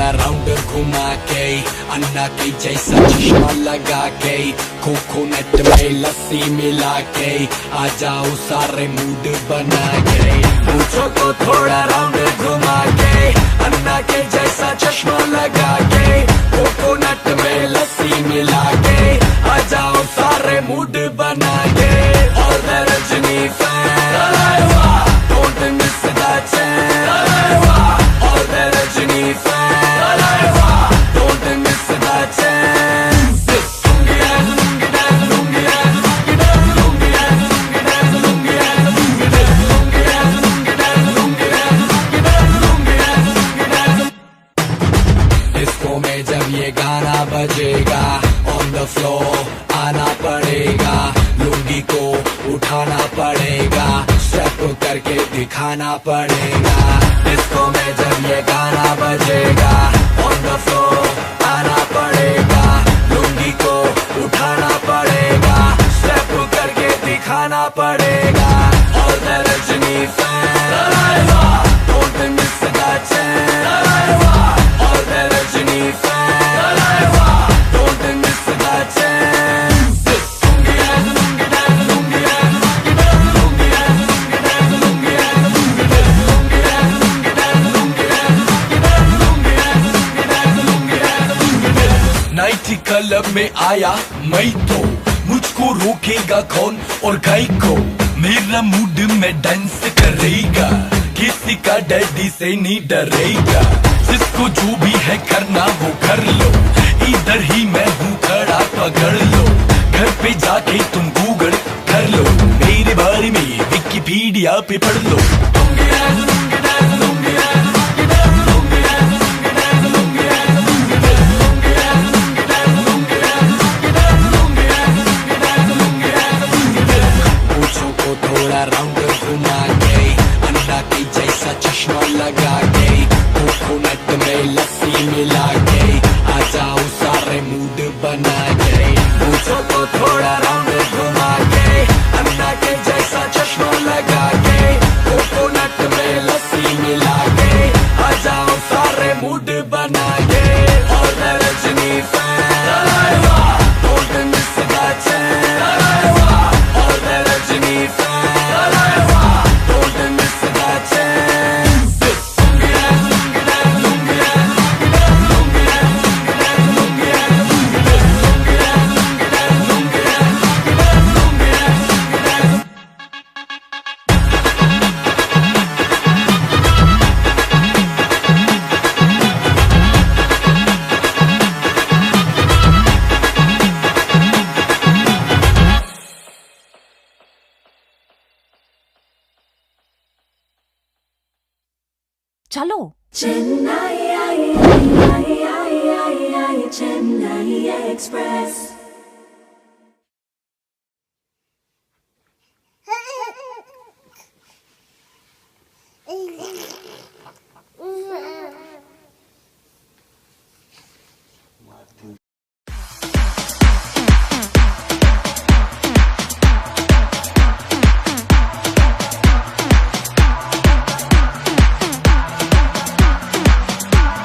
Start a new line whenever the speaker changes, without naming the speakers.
थोड़ा राउंड घुमा के, अन्ना के जैसा चश्मा लगा के, कोकोनट में लस्सी मिला के, आ जाओ सारे मूड बना के। पूछो को थोड़ा राउंड घुमा के, अन्ना के जैसा चश्मा लगा के, कोकोनट में लस्सी मिला के, आ जाओ सारे मूड बना के। All the Rajini fans, don't miss that chance. All the Rajini fans, don't miss that chance. Lungi dance, lungi dance, lungi dance, lungi dance, lungi dance, lungi dance, lungi dance, lungi dance, lungi dance, lungi dance, lungi dance, lungi dance, lungi dance. Disco में जब ये गाना बजेगा, on the floor आना पड़ेगा, लुंगी को उठाना पड़ेगा, स्टेप करके दिखाना पड़ेगा। डिस्को में जब ये गाना बजेगा, ऑन द फ्लोर आना पड़ेगा, लुंगी को उठाना पड़ेगा, स्टेप करके दिखाना पड़ेगा। और the Rajni fan, don't miss the chance. और the Rajni fan, don't miss the chance. Night club में आया मैं तो, मुझको रोकेगा कौन और गाय को, मेरा मूड में डांस करेगा, किसी का डैडी से नहीं डरेगा, जिसको जो भी है करना वो कर लो, इधर ही मैं हूँ खड़ा पकड़ लो, घर पे जाके तुम गूगल कर लो, मेरे बारे में विकिपीडिया पे पढ़ लो। थोड़ा राउंड घुमा के, अन्ना की जैसा चश्मा लगा के, कोकोनट में लस्सी मिला के, आ जाओ सारे मूड बना के। पूछो तो थोड़ा राउंड घुमा के, अन्ना के जैसा चश्मा लगा के, कोकोनट में लस्सी मिला के, आ जाओ सारे मूड बना के। और the Rajni fan, don't miss the chance. और द रजनी फैन,
चलो
चेन्नई चेन्नई एक्सप्रेस।